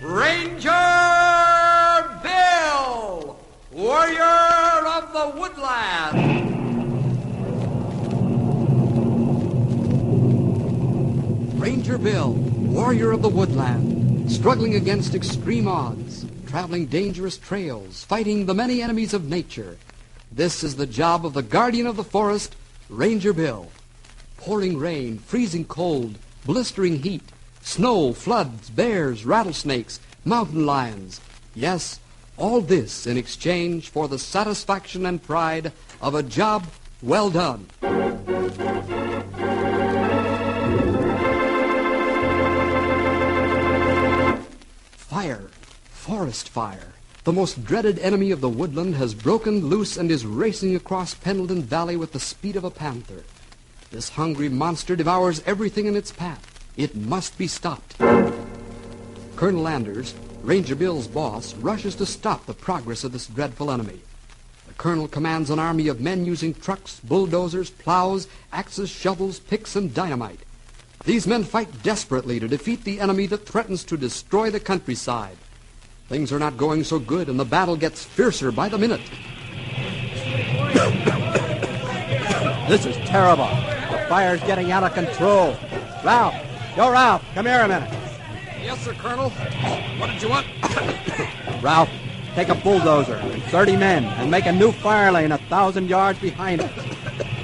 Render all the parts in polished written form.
Ranger Bill, warrior of the woodland. Ranger Bill, warrior of the woodland, struggling against extreme odds, traveling dangerous trails, fighting the many enemies of nature. This is the job of the guardian of the forest, Ranger Bill. Pouring rain, freezing cold, blistering heat, snow, floods, bears, rattlesnakes, mountain lions. Yes, all this in exchange for the satisfaction and pride of a job well done. Fire, forest fire, the most dreaded enemy of the woodland, has broken loose and is racing across Pendleton Valley with the speed of a panther. This hungry monster devours everything in its path. It must be stopped. Colonel Anders, Ranger Bill's boss, rushes to stop the progress of this dreadful enemy. The colonel commands an army of men using trucks, bulldozers, plows, axes, shovels, picks, and dynamite. These men fight desperately to defeat the enemy that threatens to destroy the countryside. Things are not going so good, and the battle gets fiercer by the minute. This is terrible. The fire's getting out of control. Ralph, Ralph, come here a minute. Yes, sir, Colonel. What did you want? Ralph, take a bulldozer and 30 men and make a new fire lane 1,000 yards behind us.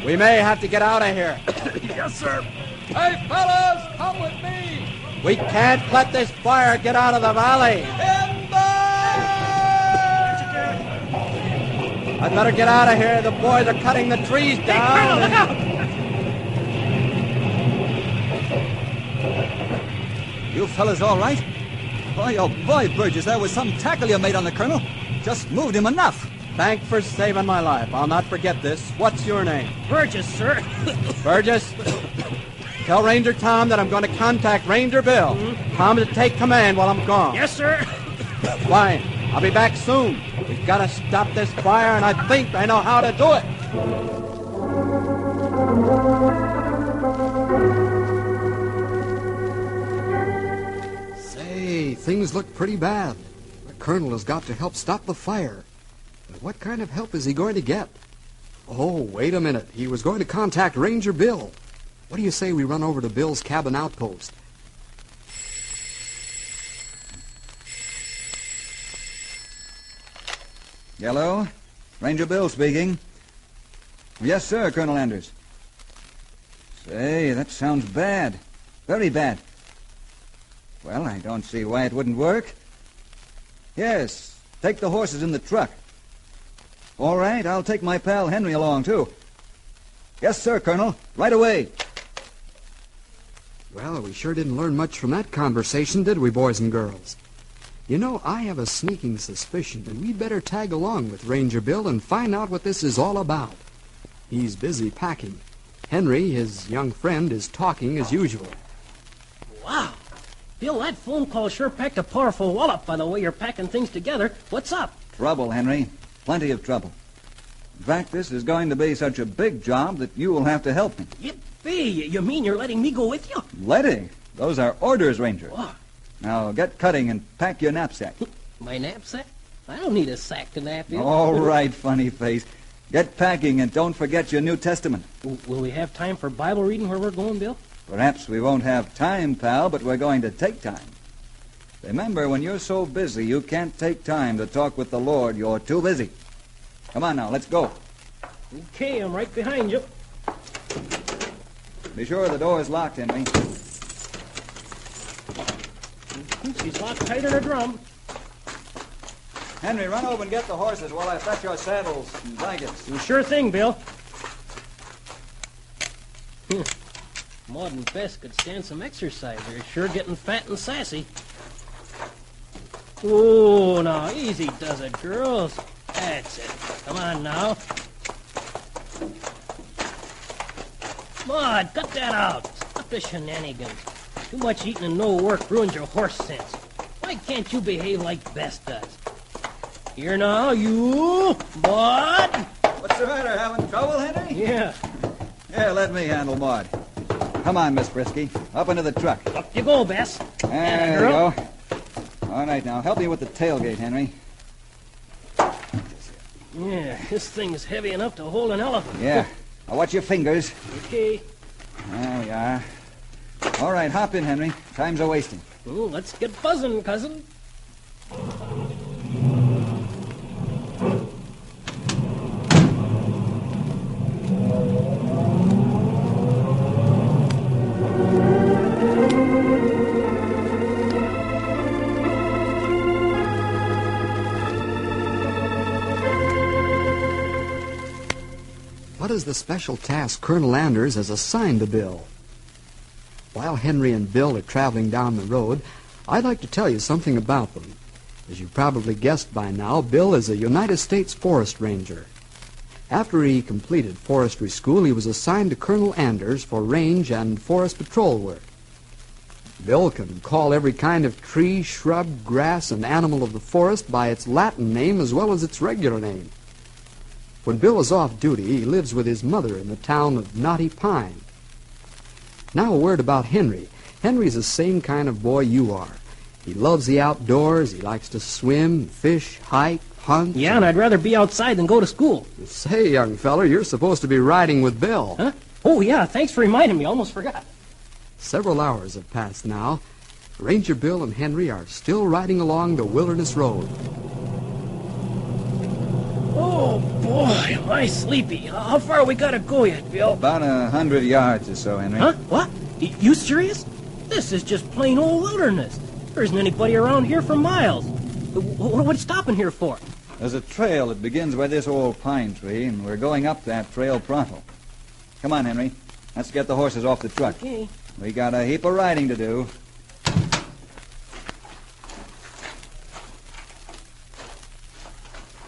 We may have to get out of here. Yes, sir. Hey, fellas, come with me. We can't let this fire get out of the valley. I'd better get out of here. The boys are cutting the trees down. Hey, Colonel, look out! You fellas all right? Boy, oh boy, Burgess, that was some tackle you made on the Colonel. Just moved him enough. Thanks for saving my life. I'll not forget this. What's your name? Burgess, sir. Burgess? Tell Ranger Tom that I'm going to contact Ranger Bill. Mm-hmm. Tom to take command while I'm gone. Yes, sir. Fine. I'll be back soon. We've got to stop this fire, and I think I know how to do it. Say, things look pretty bad. The colonel has got to help stop the fire. But what kind of help is he going to get? Oh, wait a minute. He was going to contact Ranger Bill. What do you say we run over to Bill's cabin outpost? Hello? Ranger Bill speaking. Yes, sir, Colonel Anders. Say, that sounds bad. Very bad. Well, I don't see why it wouldn't work. Yes, take the horses in the truck. All right, I'll take my pal Henry along, too. Yes, sir, Colonel. Right away. Well, we sure didn't learn much from that conversation, did we, boys and girls? You know, I have a sneaking suspicion that we'd better tag along with Ranger Bill and find out what this is all about. He's busy packing. Henry, his young friend, is talking as usual. Wow. Bill, that phone call sure packed a powerful wallop by the way you're packing things together. What's up? Trouble, Henry. Plenty of trouble. In fact, this is going to be such a big job that you will have to help me. Yippee! You mean you're letting me go with you? Letting? Those are orders, Ranger. What? Now get cutting and pack your knapsack. My knapsack? I don't need a sack to nap in. All right, funny face. Get packing and don't forget your New Testament. Will we have time for Bible reading where we're going, Bill? Perhaps we won't have time, pal, but we're going to take time. Remember, when you're so busy you can't take time to talk with the Lord, you're too busy. Come on now, let's go. Okay, I'm right behind you. Be sure the door's locked, Henry. She's locked tighter than a drum. Henry, run over and get the horses while I fetch your saddles and blankets. Sure thing, Bill. Maud and Bess could stand some exercise. They're sure getting fat and sassy. Oh, now, easy does it, girls. That's it. Come on now. Maud, cut that out. Stop the shenanigans. Too much eating and no work ruins your horse sense. Why can't you behave like Bess does? Here now, you, Maud. What's the matter? Having trouble, Henry? Yeah. Here, let me handle Maud. Come on, Miss Brisky. Up into the truck. Up you go, Bess. There you girl. go. All right, now, help me with the tailgate, Henry. Yeah, this thing's heavy enough to hold an elephant. Yeah. Now, watch your fingers. Okay. There we are. All right, hop in, Henry. Time's a-wasting. Oh, let's get buzzing, cousin. What is the special task Colonel Anders has assigned to Bill? While Henry and Bill are traveling down the road, I'd like to tell you something about them. As you probably guessed by now, Bill is a United States Forest Ranger. After he completed forestry school, he was assigned to Colonel Anders for range and forest patrol work. Bill can call every kind of tree, shrub, grass, and animal of the forest by its Latin name as well as its regular name. When Bill is off duty, he lives with his mother in the town of Knotty Pine. Now a word about Henry. Henry's the same kind of boy you are. He loves the outdoors. He likes to swim, fish, hike, hunt. Yeah, and I'd rather be outside than go to school. Say, young feller, you're supposed to be riding with Bill. Huh? Oh, yeah, thanks for reminding me. Almost forgot. Several hours have passed now. Ranger Bill and Henry are still riding along the wilderness road. Oh, boy, am I sleepy. How far we gotta go yet, Bill? About 100 yards or so, Henry. Huh? What? You serious? This is just plain old wilderness. There isn't anybody around here for miles. What are you stopping here for? There's a trail that begins by this old pine tree, and we're going up that trail pronto. Come on, Henry. Let's get the horses off the truck. Okay. We got a heap of riding to do.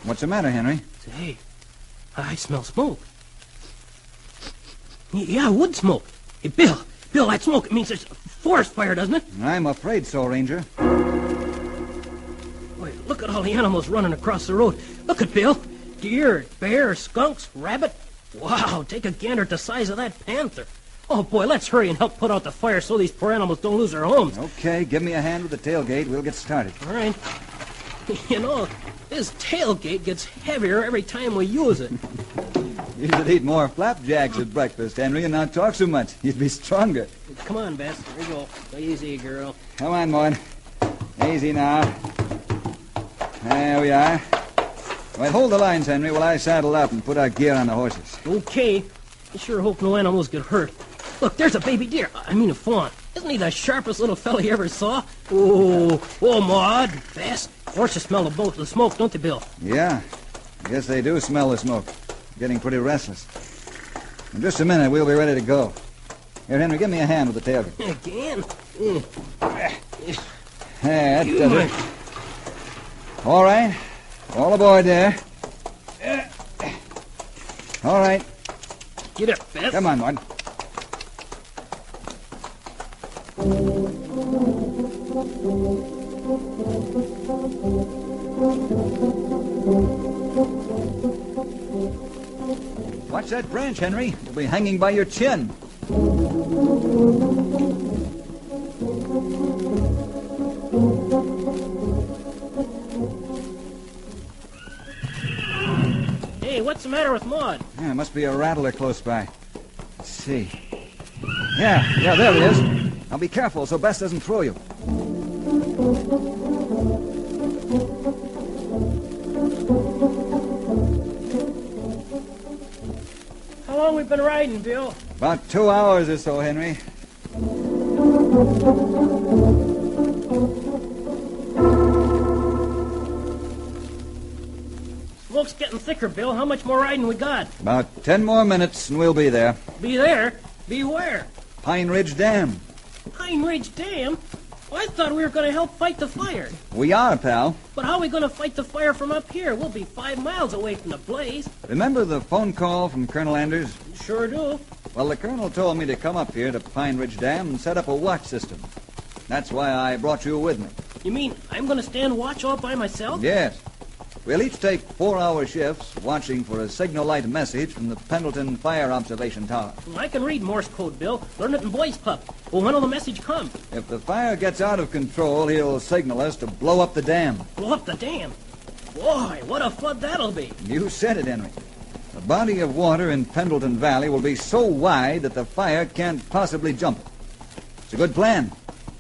What's the matter, Henry? Say, I smell smoke. Yeah, wood smoke. Hey, Bill, that smoke, it means there's a forest fire, doesn't it? I'm afraid so, Ranger. Wait, look at all the animals running across the road. Look at Bill. Deer, bear, skunks, rabbit. Wow, take a gander at the size of that panther. Oh, boy, let's hurry and help put out the fire so these poor animals don't lose their homes. Okay, give me a hand with the tailgate. We'll get started. All right. You know, this tailgate gets heavier every time we use it. You should eat more flapjacks at breakfast, Henry, and not talk so much. You'd be stronger. Come on, Bess. Here you go. Easy, girl. Come on, Maud. Easy now. There we are. Well, hold the lines, Henry, while I saddle up and put our gear on the horses. Okay. I sure hope no animals get hurt. Look, there's a baby deer. I mean a fawn. Isn't he the sharpest little fella you ever saw? Oh, Maud, Bess. Horses smell the smoke, don't they, Bill? Yeah. I guess they do smell the smoke. Getting pretty restless. In just a minute, we'll be ready to go. Here, Henry, give me a hand with the tailgate. Again? That does it. All right. All aboard there. All right. Get up, Bess. Come on, Maud. Watch that branch, Henry. You'll be hanging by your chin. Hey, what's the matter with Maud? Yeah, must be a rattler close by. Let's see. Yeah, there he is. Now be careful so Bess doesn't throw you. How long we been riding, Bill? About 2 hours or so, Henry. Smoke's getting thicker, Bill. How much more riding we got? About 10 more minutes and we'll be there. Be there? Be where? Pine Ridge Dam. Pine Ridge Dam? Well, I thought we were going to help fight the fire. We are, pal. But how are we going to fight the fire from up here? We'll be 5 miles away from the blaze. Remember the phone call from Colonel Anders? Sure do. Well, the colonel told me to come up here to Pine Ridge Dam and set up a watch system. That's why I brought you with me. You mean I'm going to stand watch all by myself? Yes. We'll each take 4-hour shifts watching for a signal light message from the Pendleton Fire Observation Tower. I can read Morse code, Bill. Learn it in Boys Pup. Well, when will the message come? If the fire gets out of control, he'll signal us to blow up the dam. Blow up the dam. Boy, what a flood that'll be. You said it, Henry. The body of water in Pendleton Valley will be so wide that the fire can't possibly jump it. It's a good plan,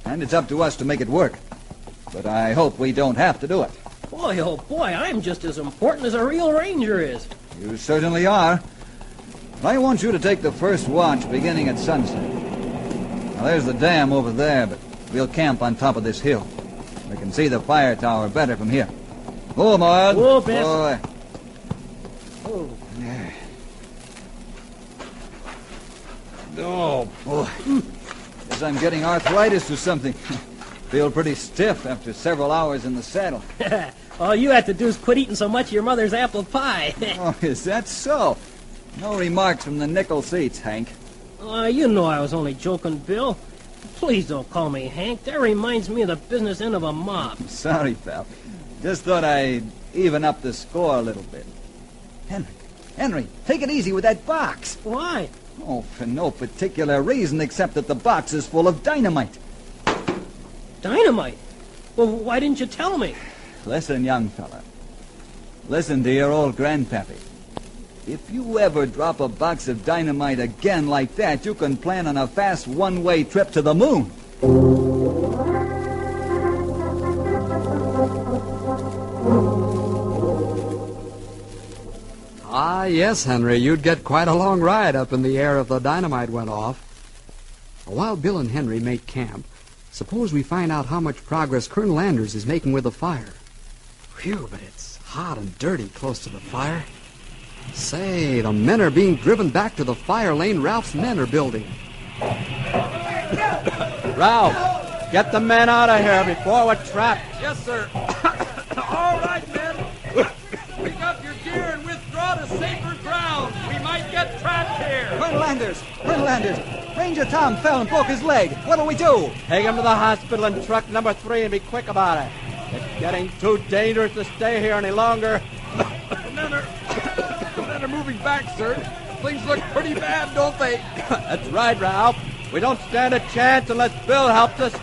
and it's up to us to make it work. But I hope we don't have to do it. Boy, oh boy, I'm just as important as a real ranger is. You certainly are. I want you to take the first watch beginning at sunset. Now, there's the dam over there, but we'll camp on top of this hill. We can see the fire tower better from here. Oh, Maud. Whoa, Bess. Boy. Oh. Oh, boy. Guess I'm getting arthritis or something. Feel pretty stiff after several hours in the saddle. All you have to do is quit eating so much of your mother's apple pie. Oh, is that so? No remarks from the nickel seats, Hank. You know I was only joking, Bill. Please don't call me Hank. That reminds me of the business end of a mob. Sorry, pal. Just thought I'd even up the score a little bit. Henry, take it easy with that box. Why? Oh, for no particular reason except that the box is full of dynamite. Dynamite? Well, why didn't you tell me? Listen, young fella. Listen to your old grandpappy. If you ever drop a box of dynamite again like that, you can plan on a fast one-way trip to the moon. Ah, yes, Henry, you'd get quite a long ride up in the air if the dynamite went off. While Bill and Henry make camp, suppose we find out how much progress Colonel Anders is making with the fire. Phew, but it's hot and dirty close to the fire. Say, the men are being driven back to the fire lane Ralph's men are building. Ralph, get the men out of here before we're trapped. Yes, sir. All right, men. Pick up your gear and withdraw to safer ground. We might get trapped here. Colonel Anders! Ranger Tom fell and broke his leg. What'll we do? Take him to the hospital in truck number 3 and be quick about it. It's getting too dangerous to stay here any longer. The men are moving back, sir. Things look pretty bad, don't they? That's right, Ralph. We don't stand a chance unless Bill helps us.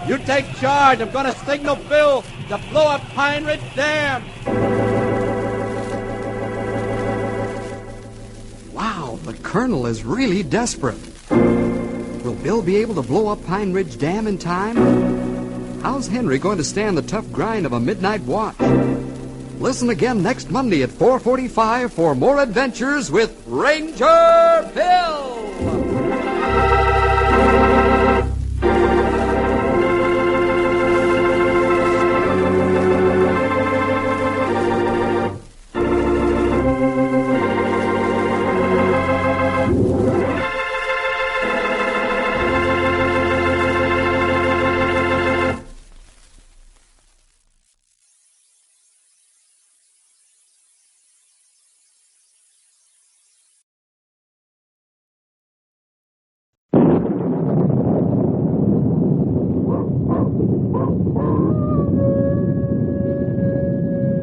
You take charge. I'm going to signal Bill to blow up Pine Ridge Dam. Wow, the Colonel is really desperate. Will Bill be able to blow up Pine Ridge Dam in time? How's Henry going to stand the tough grind of a midnight watch? Listen again next Monday at 4:45 for more adventures with Ranger Bill!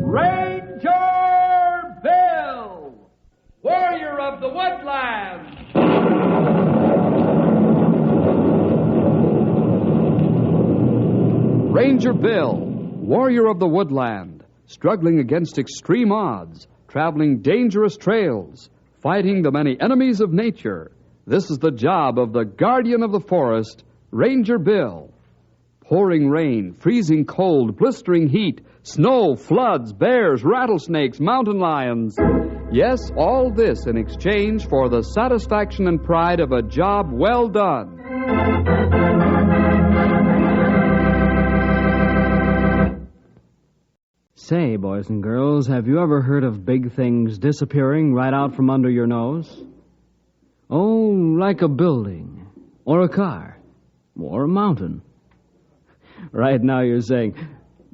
Ranger Bill, warrior of the woodland. Ranger Bill, warrior of the woodland, struggling against extreme odds, traveling dangerous trails, fighting the many enemies of nature. This is the job of the guardian of the forest, Ranger Bill. Pouring rain, freezing cold, blistering heat, snow, floods, bears, rattlesnakes, mountain lions. Yes, all this in exchange for the satisfaction and pride of a job well done. Say, boys and girls, have you ever heard of big things disappearing right out from under your nose? Oh, like a building, or a car, or a mountain. Right now you're saying,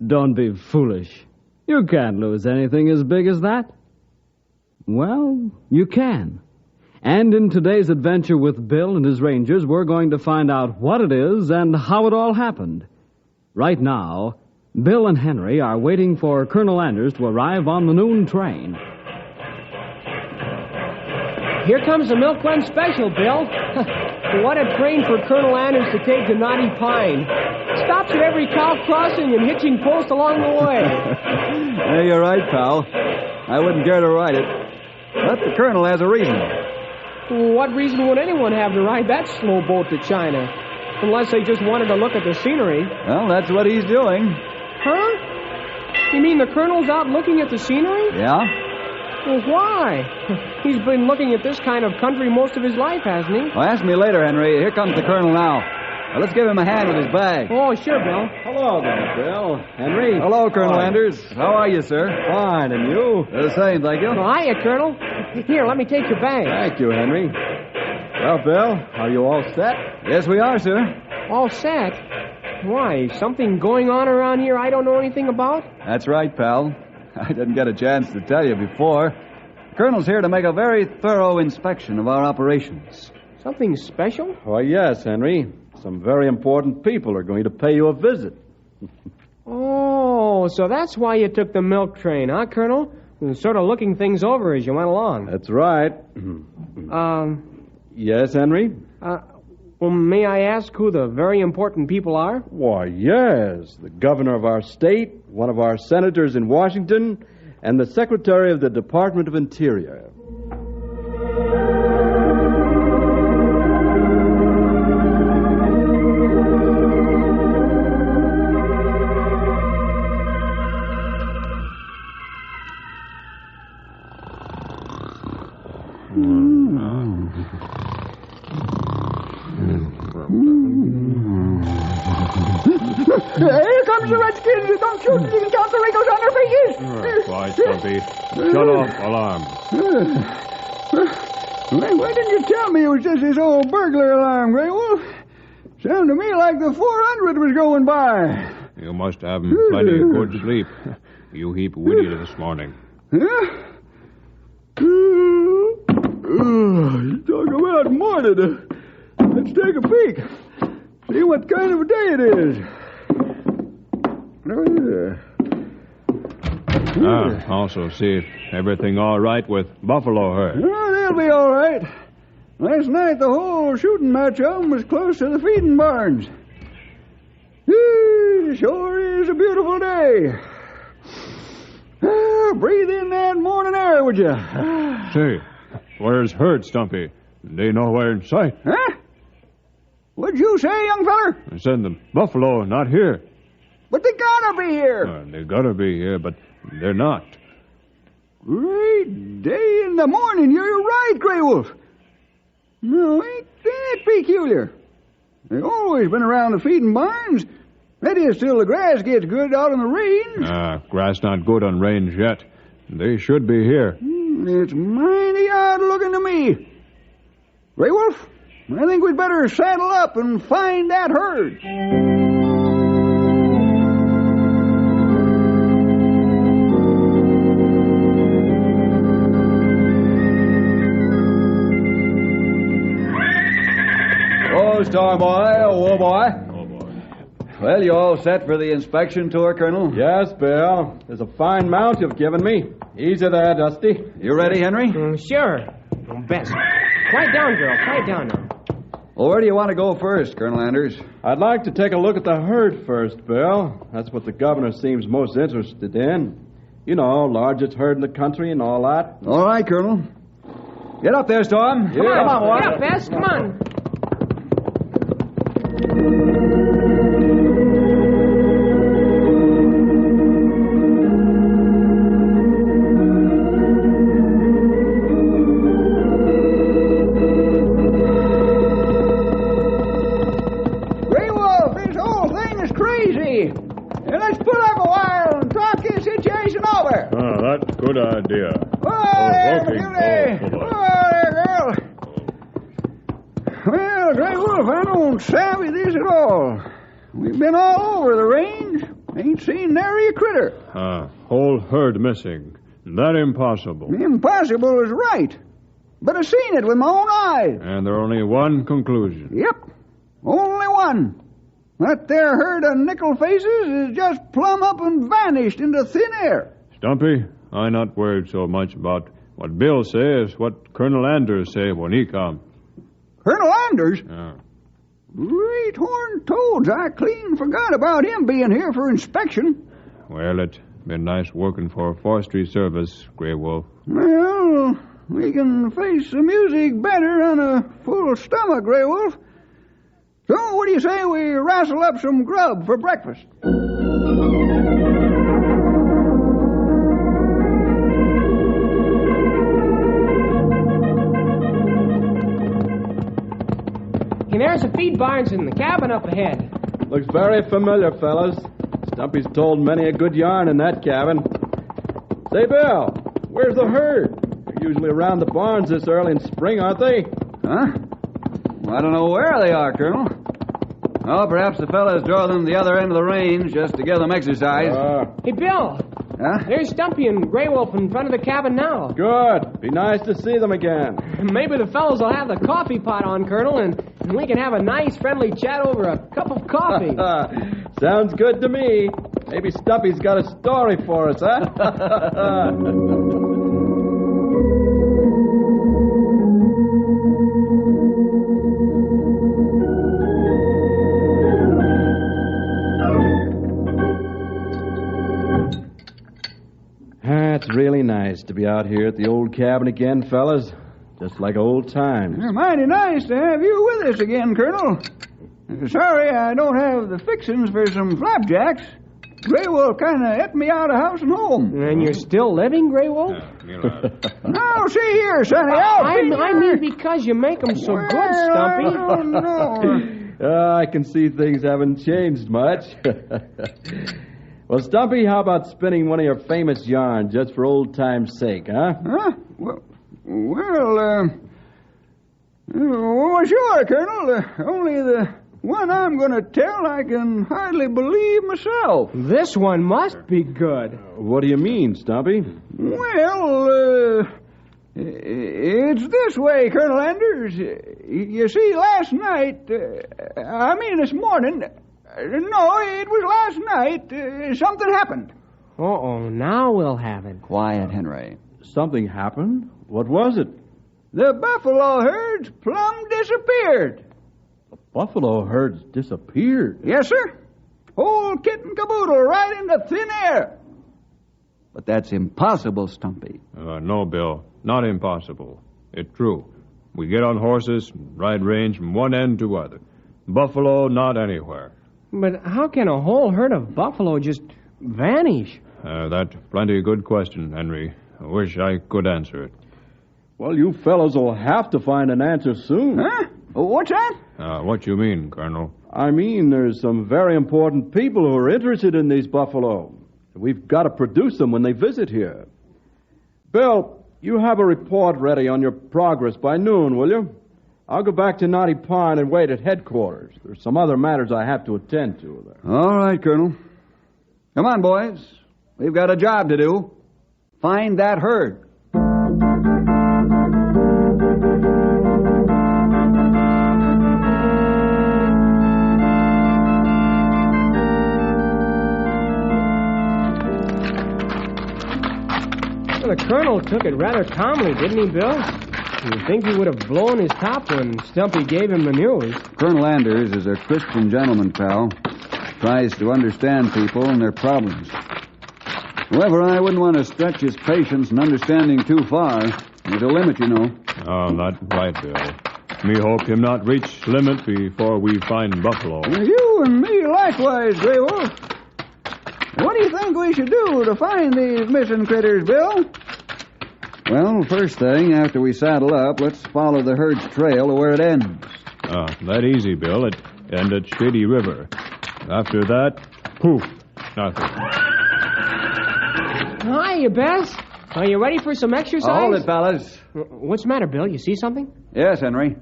don't be foolish. You can't lose anything as big as that. Well, you can. And in today's adventure with Bill and his Rangers, we're going to find out what it is and how it all happened. Right now, Bill and Henry are waiting for Colonel Anders to arrive on the noon train. Here comes the Milk Run Special, Bill. What a train for Colonel Anders to take to Knotty Pine. Stops at every cow crossing and hitching post along the way. Yeah, you're right, pal. I wouldn't care to ride it. But the colonel has a reason. What reason would anyone have to ride that slow boat to China? Unless they just wanted to look at the scenery. Well, that's what he's doing. Huh? You mean the colonel's out looking at the scenery? Yeah? Well, why? He's been looking at this kind of country most of his life, hasn't he? Well, ask me later, Henry. Here comes the colonel now. Now, let's give him a hand with his bag. Oh, sure, Bill. Hello there, Bill. Henry. Hello, Colonel Anders. How are you, sir? Fine, and you? The same, thank you. Well, hiya, Colonel. Here, let me take your bag. Thank you, Henry. Well, Bill, are you all set? Yes, we are, sir. All set? Why, something going on around here I don't know anything about? That's right, pal. I didn't get a chance to tell you before. The colonel's here to make a very thorough inspection of our operations. Something special? Why, yes, Henry. Some very important people are going to pay you a visit. Oh, so that's why you took the milk train, huh, Colonel? You were sort of looking things over as you went along. That's right. Yes, Henry? Well, may I ask who the very important people are? Why, yes. The governor of our state, one of our senators in Washington, and the secretary of the Department of Interior. Here comes the Redskins. Don't shoot. You can count the wrinkles on their faces. Quiet, Stumpy. Shut off alarm. Why didn't you tell me it was just this old burglar alarm, Grey Wolf? Sounded to me like the 400 was going by. You must have plenty of good sleep. You heap witty this morning. Huh? Talk about morning. Let's take a peek. See what kind of a day it is. Also see if everything all right with Buffalo herd. Oh, they'll be all right. Last night, the whole shooting match of 'em was close to the feeding barns. Sure is a beautiful day. Breathe in that morning air, would you? Say, where's herd, Stumpy? They nowhere in sight. Huh? What'd you say, young feller? I said the buffalo not here. But they gotta be here. They gotta be here, but they're not. Great day in the morning. You're right, Grey Wolf. No, ain't that peculiar? They've always been around the feeding barns. That is till the grass gets good out on the range. Grass not good on range yet. They should be here. It's mighty odd looking to me. Grey Wolf, I think we'd better saddle up and find that herd. Oh, Star Boy, oh, boy. Oh, boy. Well, you all set for the inspection tour, Colonel? Yes, Bill. There's a fine mount you've given me. Easy there, Dusty. You ready, Henry? Sure. Best. Quiet down, girl. Quiet down now. Well, where do you want to go first, Colonel Anders? I'd like to take a look at the herd first, Bill. That's what the governor seems most interested in. You know, largest herd in the country and all that. All right, Colonel. Get up there, Storm. Come on, get up, Bess. Come on. Grey Wolf, this whole thing is crazy. Let's pull up a while and talk this situation over. That's a good idea. Oh, there, okay. Beauty. Oh, boy. Oh, there, girl. Well, Grey Wolf, I don't savvy this at all. We've been all over the range. Ain't seen nary a critter. Whole herd missing. That impossible. Impossible is right. But I seen it with my own eyes. And there only one conclusion. Yep. Only one. That there herd of nickel faces is just plumb up and vanished into thin air. Stumpy, I'm not worried so much about what Bill says, what Colonel Anders say when he come. Colonel Anders? Yeah. Great horned toads. I clean forgot about him being here for inspection. Well, it's been nice working for forestry service, Grey Wolf. Well, we can face the music better on a full stomach, Grey Wolf. So, what do you say we wrestle up some grub for breakfast? Hey, there's the feed barns in the cabin up ahead. Looks very familiar, fellas. Stumpy's told many a good yarn in that cabin. Say, Bill, where's the herd? They're usually around the barns this early in spring, aren't they? Huh? Well, I don't know where they are, Colonel. Oh, perhaps the fellas draw them to the other end of the range just to give them exercise. Hey, Bill. Huh? There's Stumpy and Grey Wolf in front of the cabin now. Good. Be nice to see them again. Maybe the fellows will have the coffee pot on, Colonel, and we can have a nice, friendly chat over a cup of coffee. Sounds good to me. Maybe Stumpy's got a story for us, huh? It's really nice to be out here at the old cabin again, fellas. Just like old times. Mighty nice to have you with us again, Colonel. Sorry I don't have the fixings for some flapjacks. Grey Wolf kind of ate me out of house and home. And you're still living, Grey Wolf? Now, see here, Sonny. I mean because you make them so good, Stumpy. Oh, no. I can see things haven't changed much. Well, Stumpy, how about spinning one of your famous yarns just for old time's sake, huh? Huh? Well, sure, Colonel. Only the one I'm going to tell I can hardly believe myself. This one must be good. What do you mean, Stumpy? Well, it's this way, Colonel Anders. You see, last night, this morning, no, it was last night, something happened. Uh-oh, now we'll have it. Quiet, Henry. Something happened? What was it? The buffalo herds plumb disappeared. The buffalo herds disappeared? Yes, sir. Whole kit and caboodle right into thin air. But that's impossible, Stumpy. No, Bill. Not impossible. It's true. We get on horses, ride range from one end to other. Buffalo not anywhere. But how can a whole herd of buffalo just vanish? That's plenty good question, Henry. I wish I could answer it. Well, you fellows will have to find an answer soon. Huh? What's that? What you mean, Colonel? I mean, there's some very important people who are interested in these buffalo. We've got to produce them when they visit here. Bill, you have a report ready on your progress by noon, will you? I'll go back to Knotty Pine and wait at headquarters. There's some other matters I have to attend to there. All right, Colonel. Come on, boys. We've got a job to do. Find that herd. Well, the Colonel took it rather calmly, didn't he, Bill? You'd think he would have blown his top when Stumpy gave him the news. Colonel Anders is a Christian gentleman, pal. Tries to understand people and their problems. However, I wouldn't want to stretch his patience and understanding too far. There's a limit, you know. Oh, that's right, Bill. Me hope him not reach limit before we find buffalo. You and me likewise, Grey Wolf. What do you think we should do to find these missing critters, Bill? Well, first thing, after we saddle up, let's follow the herd's trail to where it ends. That easy, Bill. It ended Shady River. After that, poof, nothing. Hi, Bess. Are you ready for some exercise? Hold it, fellas. What's the matter, Bill? You see something? Yes, Henry.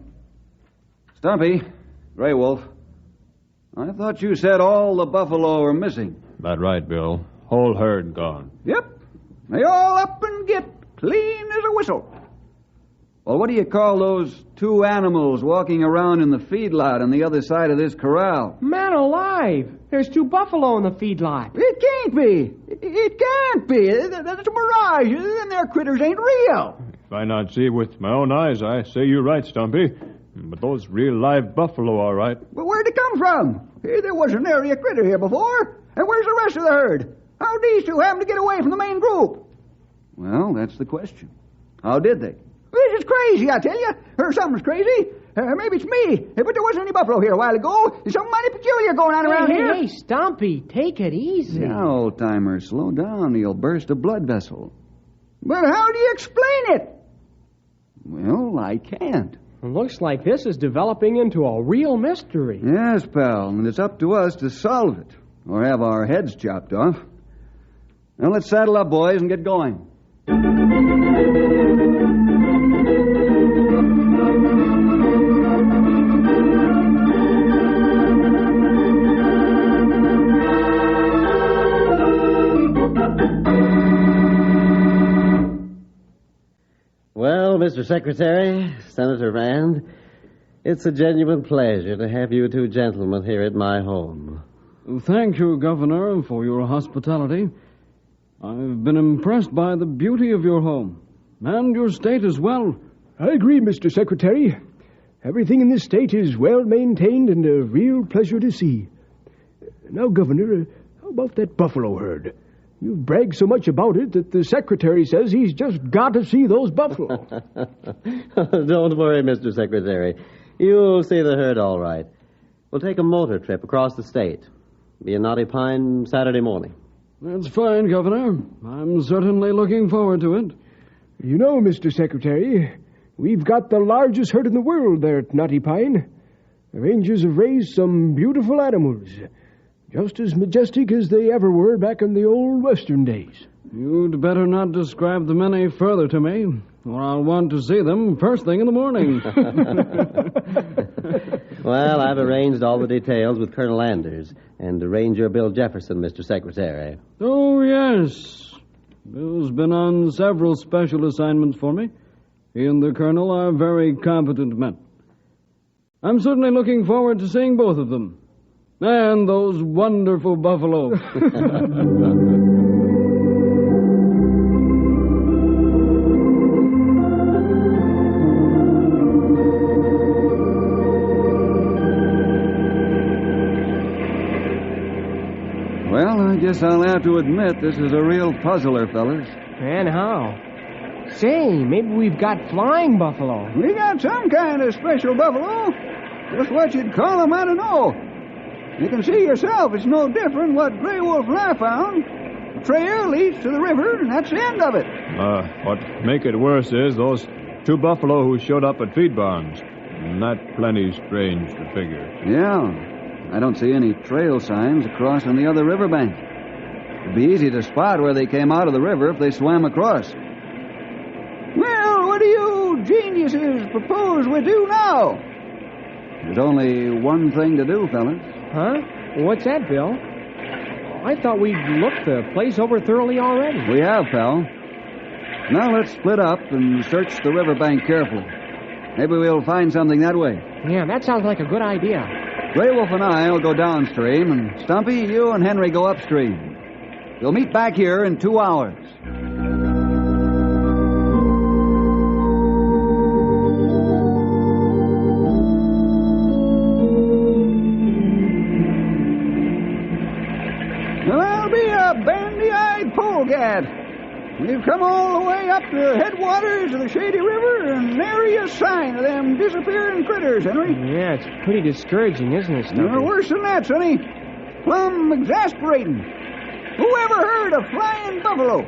Stumpy, Grey Wolf. I thought you said all the buffalo were missing. That right, Bill. Whole herd gone. Yep. They all up and get clean as a whistle. Well, what do you call those two animals walking around in the feedlot on the other side of this corral? Man alive! There's 2 buffalo in the feedlot. It can't be. It can't be. That's a mirage. Them there critters ain't real. If I not see it with my own eyes, I say you're right, Stumpy. But those real live buffalo, all right. Well, where'd they come from? There wasn't nary a critter here before. And where's the rest of the herd? How'd these two happen to get away from the main group? Well, that's the question. How did they? This is crazy, I tell you. Or something's crazy. Maybe it's me. But there wasn't any buffalo here a while ago. There's something mighty peculiar going on around here. Hey, Stumpy, take it easy. Now, old-timer, slow down. You'll burst a blood vessel. But how do you explain it? Well, I can't. It looks like this is developing into a real mystery. Yes, pal, and it's up to us to solve it, or have our heads chopped off. Now, let's saddle up, boys, and get going. Well, Mr. Secretary, Senator Rand, it's a genuine pleasure to have you 2 gentlemen here at my home. Thank you, Governor, for your hospitality. I've been impressed by the beauty of your home, and your state as well. I agree, Mr. Secretary. Everything in this state is well maintained and a real pleasure to see. Now, Governor, how about that buffalo herd? You've bragged so much about it that the Secretary says he's just got to see those buffalo. Don't worry, Mr. Secretary. You'll see the herd all right. We'll take a motor trip across the state. Be in Knotty Pine Saturday morning. That's fine, Governor. I'm certainly looking forward to it. You know, Mr. Secretary, we've got the largest herd in the world there at Knotty Pine. The Rangers have raised some beautiful animals, just as majestic as they ever were back in the old Western days. You'd better not describe them any further to me, or I'll want to see them first thing in the morning. Well, I've arranged all the details with Colonel Anders and Ranger Bill Jefferson, Mr. Secretary. Oh, yes. Bill's been on several special assignments for me. He and the Colonel are very competent men. I'm certainly looking forward to seeing both of them. And those wonderful buffalo. Well, I guess I'll have to admit this is a real puzzler, fellas. And how? Say, maybe we've got flying buffalo. We got some kind of special buffalo. Just what you'd call them, I don't know. You can see yourself, it's no different what Grey Wolf and I found. The trail leads to the river, and that's the end of it. What make it worse is those 2 buffalo who showed up at feed barns. And that plenty strange to figure. Yeah, I don't see any trail signs across on the other riverbank. It'd be easy to spot where they came out of the river if they swam across. Well, what do you geniuses propose we do now? There's only one thing to do, fellas. Huh? What's that, Bill? I thought we'd looked the place over thoroughly already. We have, pal. Now let's split up and search the riverbank carefully. Maybe we'll find something that way. Yeah, that sounds like a good idea. Grey Wolf and I will go downstream, and Stumpy, you and Henry go upstream. We'll meet back here in 2 hours. Well, I'll be a bandy-eyed polecat. We've come all the way up to the headwaters of the Shady River, and nary a sign of them disappearing critters, Henry. Yeah, it's pretty discouraging, isn't it, Stumpy? No, worse than that, Sonny. Plumb exasperating. Who ever heard of flying buffalo?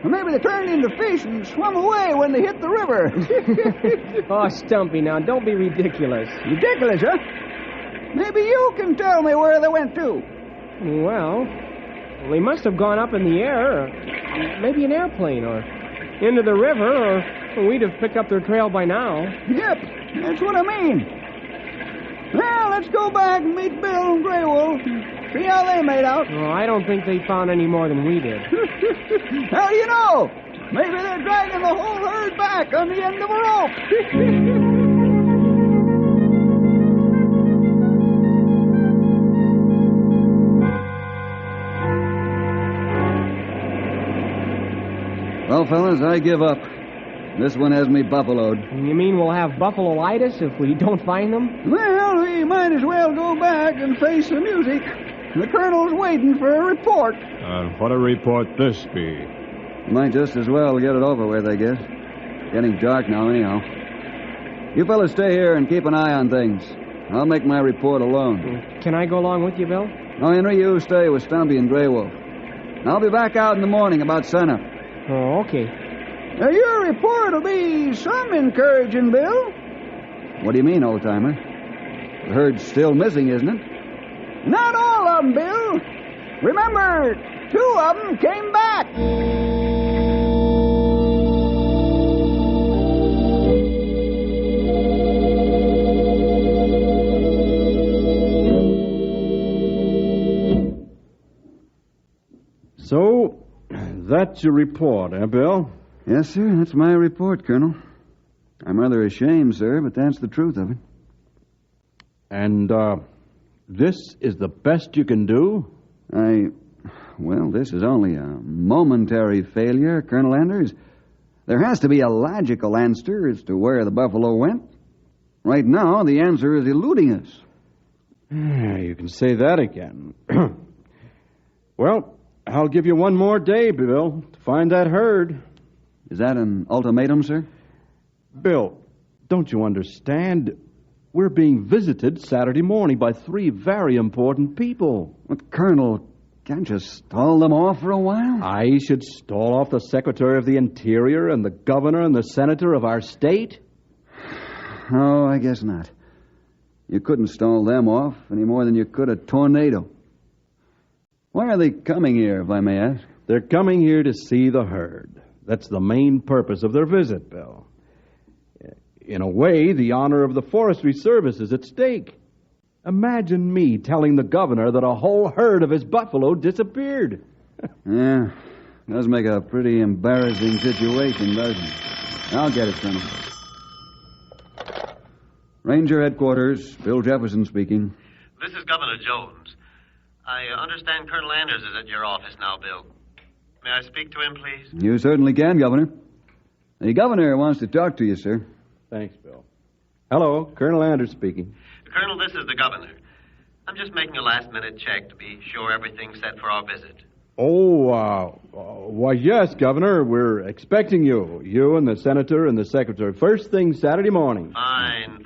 Or maybe they turned into fish and swum away when they hit the river. Oh, Stumpy, now, don't be ridiculous. Ridiculous, huh? Maybe you can tell me where they went to. Well, they must have gone up in the air, or maybe an airplane, or into the river, or we'd have picked up their trail by now. Yep, that's what I mean. Well, let's go back and meet Bill and Grey Wolf and see how they made out. Oh, I don't think they found any more than we did. How do you know? Maybe they're dragging the whole herd back on the end of a rope. Well, fellas, I give up. This one has me buffaloed. You mean we'll have buffalo-itis if we don't find them? Well, we might as well go back and face the music. The colonel's waiting for a report. What a report this be? Might just as well get it over with, I guess. Getting dark now, anyhow. You fellas stay here and keep an eye on things. I'll make my report alone. Can I go along with you, Bill? No, Henry, you stay with Stumpy and Grey Wolf. I'll be back out in the morning about sunup. Oh, okay. Now, your report will be some encouraging, Bill. What do you mean, old-timer? The herd's still missing, isn't it? Not all of them, Bill. Remember, 2 of them came back. So, that's your report, Bill? Yes, sir, that's my report, Colonel. I'm rather ashamed, sir, but that's the truth of it. And, this is the best you can do? Well, this is only a momentary failure, Colonel Anders. There has to be a logical answer as to where the buffalo went. Right now, the answer is eluding us. You can say that again. Well, I'll give you one more day, Bill, to find that herd. Is that an ultimatum, sir? Bill, don't you understand? We're being visited Saturday morning by 3 very important people. But, Colonel, can't you stall them off for a while? I should stall off the Secretary of the Interior and the Governor and the Senator of our state? Oh, I guess not. You couldn't stall them off any more than you could a tornado. Why are they coming here, if I may ask? They're coming here to see the herd. That's the main purpose of their visit, Bill. In a way, the honor of the Forestry Service is at stake. Imagine me telling the governor that a whole herd of his buffalo disappeared. Yeah, does make a pretty embarrassing situation, doesn't it? I'll get it, Colonel. Ranger Headquarters, Bill Jefferson speaking. This is Governor Jones. I understand Colonel Anders is at your office now, Bill. May I speak to him, please? You certainly can, Governor. The governor wants to talk to you, sir. Thanks, Bill. Hello, Colonel Anders speaking. Colonel, this is the governor. I'm just making a last-minute check to be sure everything's set for our visit. Why, yes, Governor. We're expecting you. You and the Senator and the Secretary. First thing Saturday morning. Fine.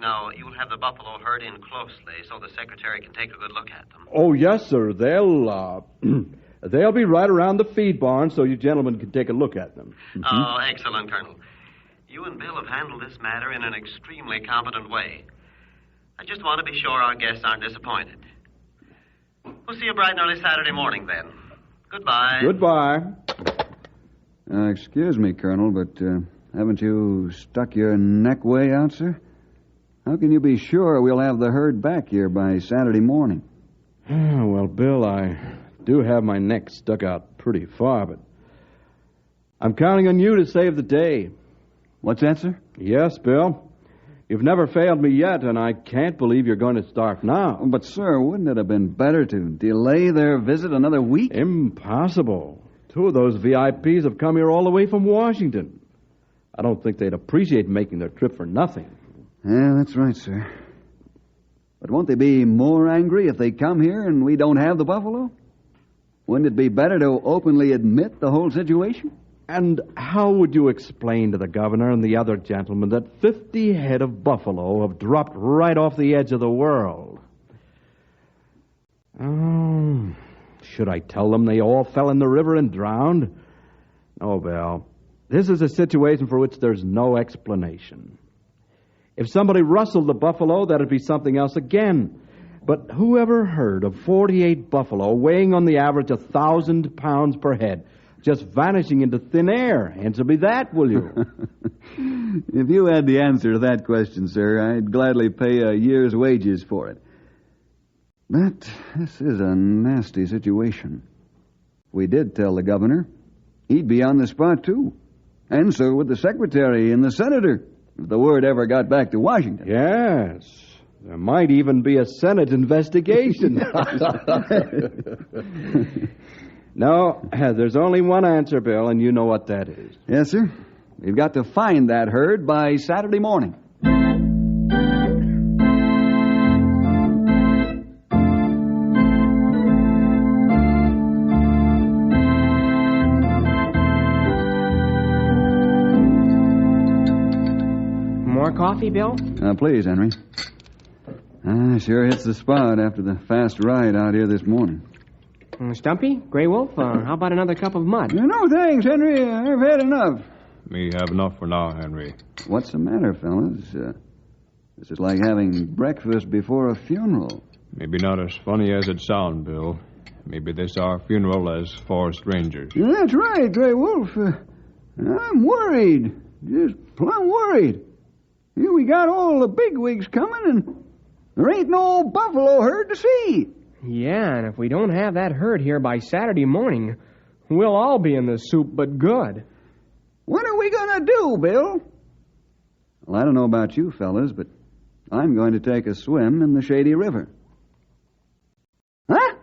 Now, you'll have the buffalo herd in closely so the Secretary can take a good look at them. Oh, yes, sir. They'll be right around the feed barn so you gentlemen can take a look at them. Mm-hmm. Oh, excellent, Colonel. You and Bill have handled this matter in an extremely competent way. I just want to be sure our guests aren't disappointed. We'll see you bright and early Saturday morning, then. Goodbye. Goodbye. Excuse me, Colonel, but haven't you stuck your neck way out, sir? How can you be sure we'll have the herd back here by Saturday morning? Well, Bill, I do have my neck stuck out pretty far, but I'm counting on you to save the day. What's that, sir? Yes, Bill. You've never failed me yet, and I can't believe you're going to start now. But, sir, wouldn't it have been better to delay their visit another week? Impossible. 2 of those VIPs have come here all the way from Washington. I don't think they'd appreciate making their trip for nothing. Yeah, that's right, sir. But won't they be more angry if they come here and we don't have the buffalo? Wouldn't it be better to openly admit the whole situation? And how would you explain to the governor and the other gentlemen that 50 head of buffalo have dropped right off the edge of the world? Oh, should I tell them they all fell in the river and drowned? No, Bill. This is a situation for which there's no explanation. If somebody rustled the buffalo, that'd be something else again. But who ever heard of 48 buffalo weighing on the average 1,000 pounds per head, just vanishing into thin air? Answer me that, will you? If you had the answer to that question, sir, I'd gladly pay a year's wages for it. But this is a nasty situation. We did tell the governor. he'd be on the spot, too. And so would the secretary and the senator, if the word ever got back to Washington. Yes. There might even be a Senate investigation. No, there's only one answer, Bill, and you know what that is. Yes, sir. We've got to find that herd by Saturday morning. More coffee, Bill? Please, Henry. Sure hits the spot after the fast ride out here this morning. Stumpy? Grey Wolf? How about another cup of mud? No, thanks, Henry. I've had enough. Me have enough for now, Henry. What's the matter, fellas? This is like having breakfast before a funeral. Maybe not as funny as it sound, Bill. Maybe this our funeral as forest rangers. That's right, Grey Wolf. I'm worried. Just plumb worried. Here we got all the bigwigs coming, and there ain't no buffalo herd to see. Yeah, and if we don't have that herd here by Saturday morning, we'll all be in the soup but good. What are we going to do, Bill? Well, I don't know about you fellas, but I'm going to take a swim in the Shady River. Huh?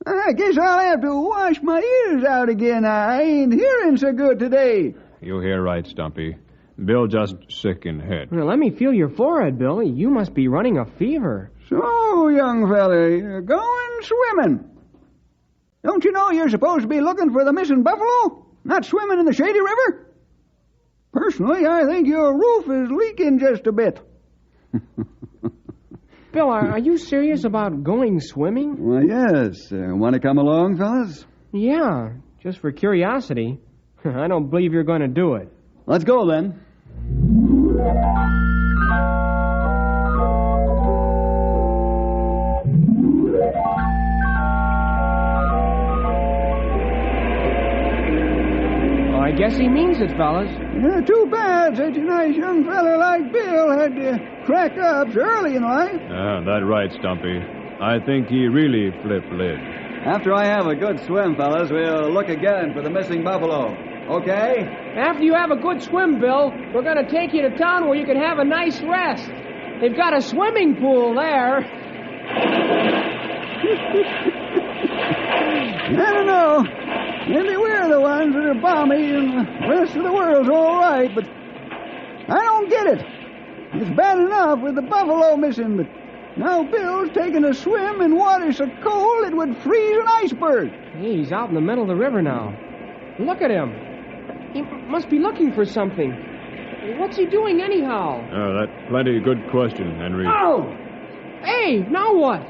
I guess I'll have to wash my ears out again. I ain't hearing so good today. You hear right, Stumpy. Bill just sick in head. Well, let me feel your forehead, Bill. You must be running a fever. So, young fella, you're going swimming. Don't you know you're supposed to be looking for the missing buffalo, not swimming in the Shady River? Personally, I think your roof is leaking just a bit. Bill, are you serious about going swimming? Well, yes. Want to come along, fellas? Yeah, just for curiosity. I don't believe you're going to do it. Let's go, then. I guess he means it, fellas. Too bad such a nice young fella like Bill had to crack up so early in life. That's right, Stumpy. I think he really flipped lid. After I have a good swim, fellas, we'll look again for the missing buffalo. Okay? After you have a good swim, Bill, we're going to take you to town where you can have a nice rest. They've got a swimming pool there. I don't know. Maybe we're the ones that are balmy and the rest of the world's all right, but I don't get it. It's bad enough with the buffalo missing, but now Bill's taking a swim in water so cold it would freeze an iceberg. Hey, he's out in the middle of the river now. Look at him. He must be looking for something. What's he doing anyhow? That's plenty good question, Henry. Oh! Hey, now what?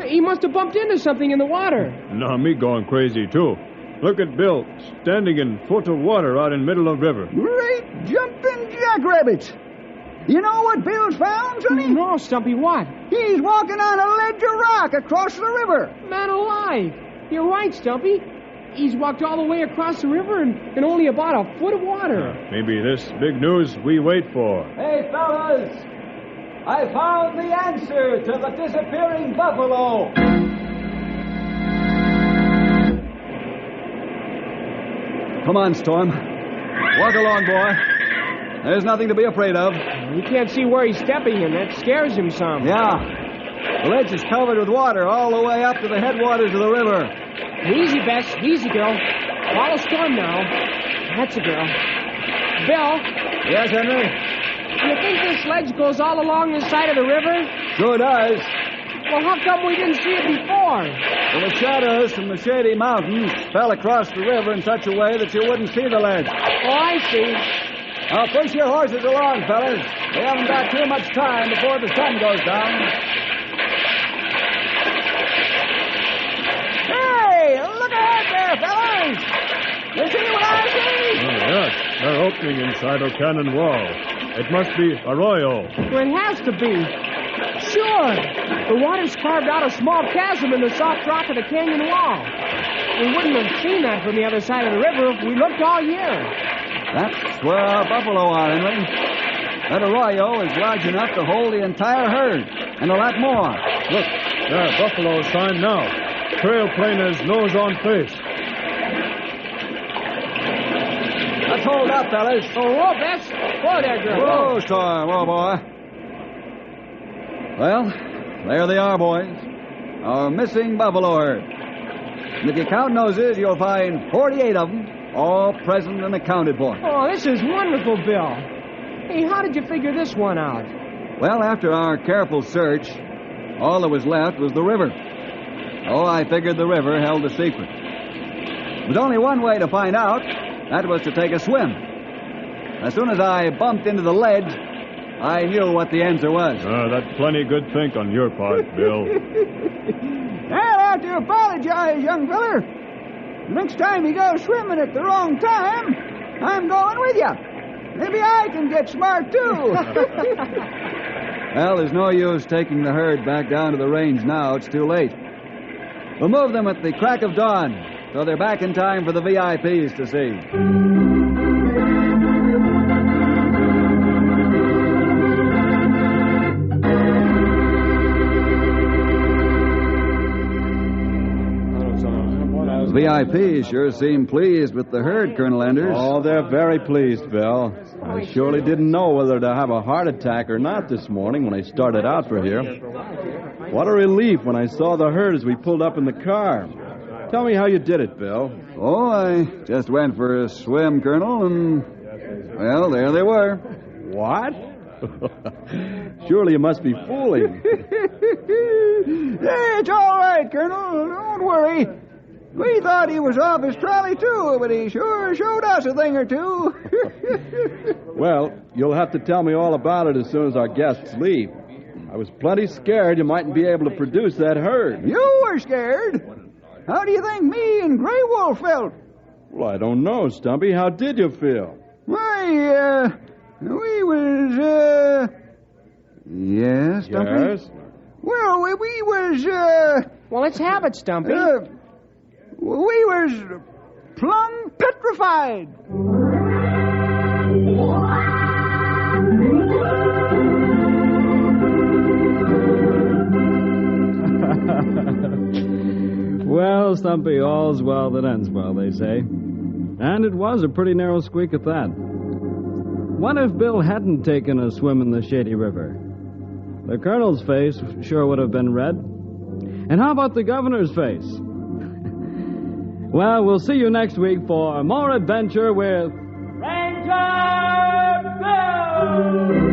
He must have bumped into something in the water. Now me going crazy, too. Look at Bill, standing in foot of water out in middle of river. Great jumping jackrabbits. You know what Bill's found, Sonny? No, Stumpy, what? He's walking on a ledge of rock across the river. Man alive. You're right, Stumpy. He's walked all the way across the river in only about a foot of water. Maybe this big news we wait for. Hey, fellas! I found the answer to the disappearing buffalo. Come on, Storm. Walk along, boy. There's nothing to be afraid of. You can't see where he's stepping, and that scares him some. Yeah. The ledge is covered with water all the way up to the headwaters of the river. Easy, Bess. Easy, girl. Follow Storm now. That's a girl. Bill? Yes, Henry? Do you think this ledge goes all along the side of the river? Sure does. Well, how come we didn't see it before? Well, the shadows from the shady mountains fell across the river in such a way that you wouldn't see the ledge. Oh, I see. Now, push your horses along, fellas. We haven't got too much time before the sun goes down. Hey, look ahead there, fellas! You see what I see? Oh, yes. They're opening inside a cannon wall. It must be arroyo. Well, it has to be. Sure. The water's carved out a small chasm in the soft rock of the canyon wall. We wouldn't have seen that from the other side of the river if we looked all year. That's where our buffalo are, Henry. That arroyo is large enough to hold the entire herd, and a lot more. Look, there, buffalo sign now. Trail plain as nose on face. hold up, fellas. Oh, whoa, Bess. Whoa there, girl. Whoa, Storm. Whoa, boy. Well, there they are, boys. Our missing buffalo herd. And if you count noses, you'll find 48 of them, all present and accounted for. Oh, this is wonderful, Bill. Hey, how did you figure this one out? Well, after our careful search, all that was left was the river. Oh, I figured the river held the secret. There was only one way to find out. That was to take a swim. As soon as I bumped into the ledge, I knew what the answer was. That's plenty good think on your part, Bill. I'll have to apologize, young feller. Next time you go swimming at the wrong time, I'm going with you. Maybe I can get smart, too. Well, there's no use taking the herd back down to the range now. It's too late. We'll move them at the crack of dawn, so they're back in time for the VIPs to see. VIPs sure seem pleased with the herd, Colonel Enders. Oh, they're very pleased, Bill. I surely didn't know whether to have a heart attack or not this morning when I started out for here. What a relief when I saw the herd as we pulled up in the car. Tell me how you did it, Bill. Oh, I just went for a swim, Colonel, and, well, there they were. What? Surely you must be fooling. Hey, it's all right, Colonel. Don't worry. We thought he was off his trolley, too, but he sure showed us a thing or two. Well, you'll have to tell me all about it as soon as our guests leave. I was plenty scared you mightn't be able to produce that herd. You were scared? How do you think me and Grey Wolf felt? Well, I don't know, Stumpy. How did you feel? Why, we was, Yes, Stumpy? Yes? Well, we was, Well, let's have it, Stumpy. we was plumb petrified. Well, Stumpy, all's well that ends well, they say. And it was a pretty narrow squeak at that. What if Bill hadn't taken a swim in the Shady River? The Colonel's face sure would have been red. And how about the Governor's face? Well, we'll see you next week for more adventure with Ranger Bill!